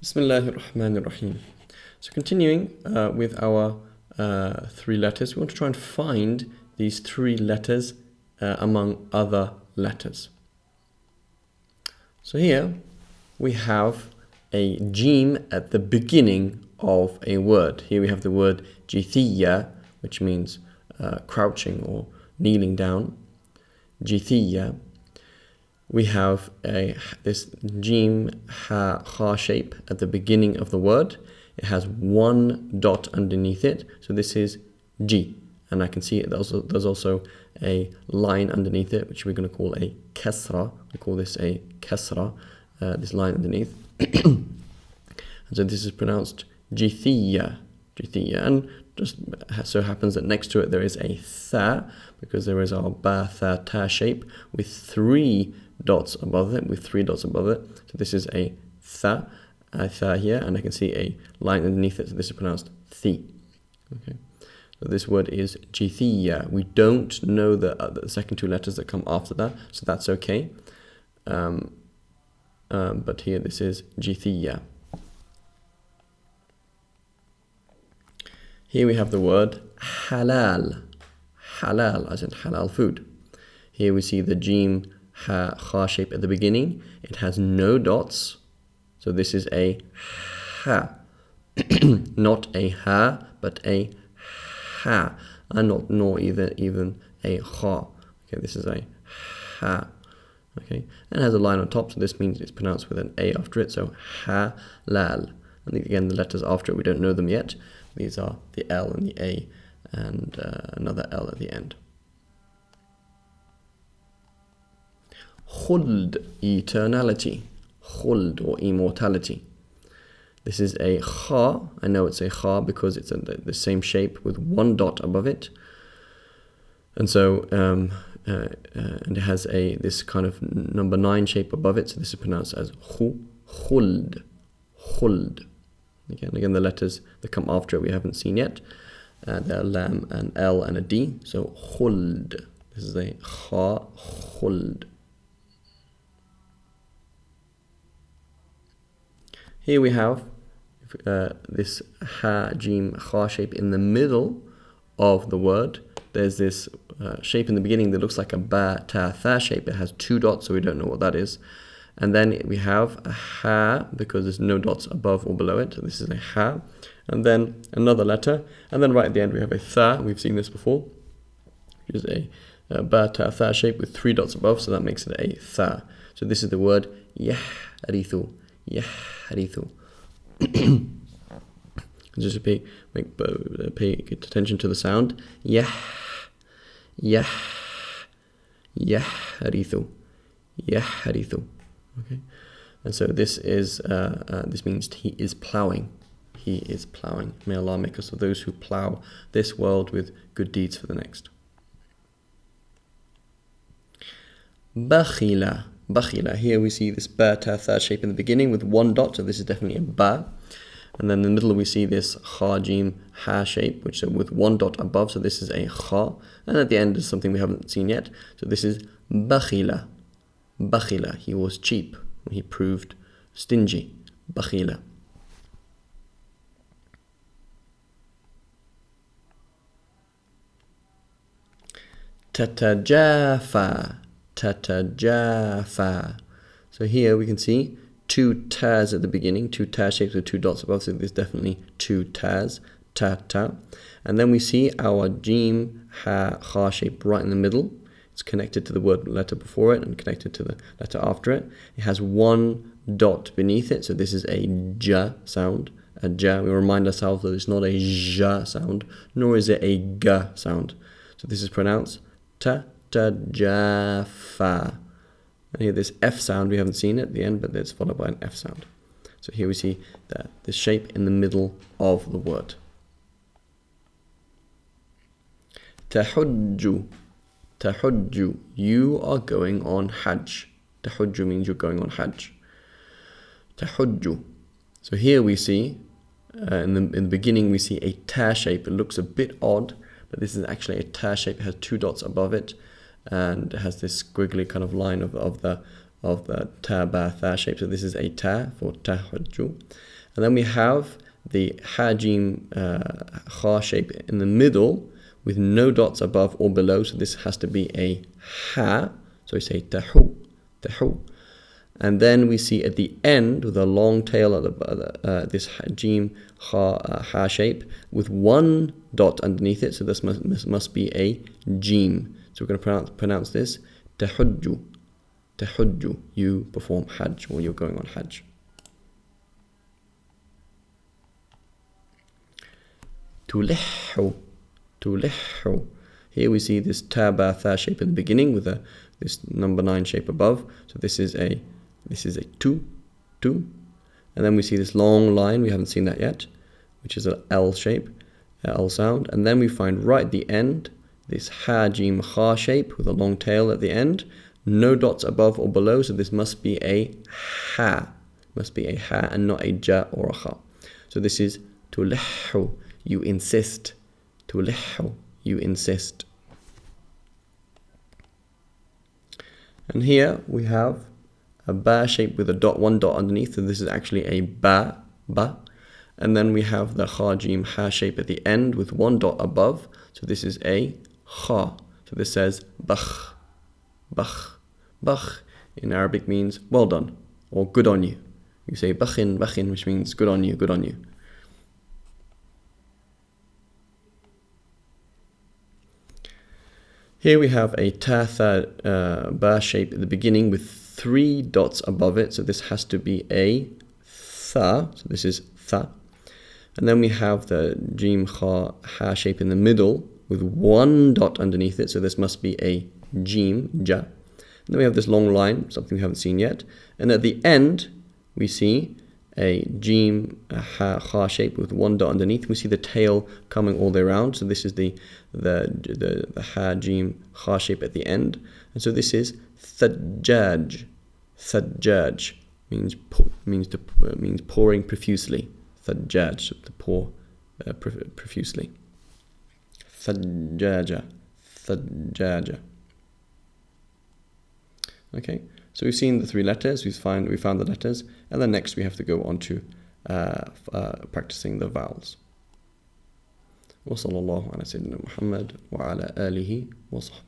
Bismillahir Rahmanir Rahim. So continuing with our three letters, we want to try and find these three letters among other letters. So here we have a Jeem at the beginning of a word. Here we have the word jithiya, which means crouching or kneeling down. Jithiya. We have this Jeem ha shape at the beginning of the word. It has one dot underneath it, so this is G, and I can see it. There's also a line underneath it, which we're going to call a kasra. We call this a kasra, this line underneath. And so this is pronounced jithiya, and just so happens that next to it there is a tha, because there is our ba tha ta shape with three dots above it, So this is a tha here, and I can see a line underneath it, so this is pronounced thi. Okay, so this word is jithiya. We don't know the second two letters that come after that, so that's okay. But here this is jithiya. Here we have the word halal, as in halal food. Here we see the Jeem ha shape at the beginning. It has no dots, so this is a ha, not a ha, but a ha, and nor even a ha. Okay, this is a ha. Okay, and it has a line on top, so this means it's pronounced with an a after it. So halal, and again the letters after it, we don't know them yet. These are the L and the A, and another L at the end. Khuld, eternality. Khuld, or immortality. This is a kha. I know it's a kha because it's the same shape with one dot above it. And so, and it has this kind of number 9 shape above it. So this is pronounced as khu, khuld, khuld. Again, the letters that come after it we haven't seen yet. They're lam, an L, and a D. So khuld. This is a kha, khuld. Here we have this ha, Jeem, kha shape in the middle of the word. There's this shape in the beginning that looks like a ba, ta, tha shape. It has 2 dots, so we don't know what that is. And then we have a ha, because there's no dots above or below it. So this is a ha. And then another letter. And then right at the end we have a tha. We've seen this before. Which is a ba, ta, tha shape with 3 dots above. So that makes it a tha. So this is the word yahrithu. Yahrithu. Just pay good attention to the sound. Yahrithu. Yahrithu. Okay, and so this is this means he is plowing. He is plowing. May Allah make us of those who plow this world with good deeds for the next. Bakhila. Bakhila. Here we see this ba ta tha shape in the beginning with 1 dot, so this is definitely a ba. And then in the middle we see this kha, Jeem, ha shape, which is with 1 dot above, so this is a kha. And at the end is something we haven't seen yet, so this is bakhila. Bakhila. He was cheap. He proved stingy. Bakhila. Tatajafa. Tatajafa. So here we can see 2 tas at the beginning, 2 ta shapes with 2 dots above, so there's definitely 2 tas, ta ta. And then we see our Jeem ha kha shape right in the middle. It's connected to the word letter before it and connected to the letter after it. It has 1 dot beneath it, so this is a ja sound. A ja. We remind ourselves that it's not a ja sound, nor is it a ga sound. So this is pronounced ta ta jafa. And here this F sound, we haven't seen it at the end, but it's followed by an F sound. So here we see this shape in the middle of the word. Tahujju. Tahujju. You are going on Hajj. Tahujju means you're going on Hajj. Tahujju. So here we see, in the beginning we see a ta shape. It looks a bit odd, but this is actually a ta shape. It has 2 dots above it, and it has this squiggly kind of line of the of the ta, ba, tha shape. So this is a ta for tahujju. And then we have the ha, jim, kha shape in the middle with no dots above or below. So this has to be a ha. So we say tahu, tahu. And then we see at the end with a long tail at the, this Jeem ha shape with one dot underneath it. So this must be a Jeem. So we're going to pronounce this tahujju. Tahujju. You perform Hajj, or you're going on Hajj. Tulihhu. Tulihhu. Here we see this ta, ba, tha shape in the beginning with this number 9 shape above. So this is a tu, tu. And then we see this long line, we haven't seen that yet, which is an L shape, L sound. And then we find right at the end, this ha, jim, kha shape with a long tail at the end. No dots above or below, so this must be a ha. Must be a ha and not a ja or a kha. So this is tulihhu, you insist. Tulihhu, you insist. And here we have a ba shape with a dot, one dot underneath, so this is actually a ba, ba. And then we have the kha, jim, ha shape at the end with one dot above, so this is a kha. So this says bakh, bakh, bakh in Arabic means well done or good on you. You say bakhin, bakhin, which means good on you, good on you. Here we have a ta, tha, ba shape at the beginning with 3 dots above it, so this has to be a tha, so this is tha. And then we have the jim, kha, ha shape in the middle with 1 dot underneath it, so this must be a jim, ja. And then we have this long line, something we haven't seen yet. And at the end, we see a jim, ha, kha shape with 1 dot underneath. We see the tail coming all the way around, so this is the ha, jim, kha shape at the end. And so this is thajjaj. Thajjaj means pouring profusely. Thajjaj, to pour profusely. Thajjaja, thajjaja. Okay, so we've seen the 3 letters. We found the letters, and then next we have to go on to practicing the vowels. وصلى الله على سيدنا محمد وعلى آله وصحبه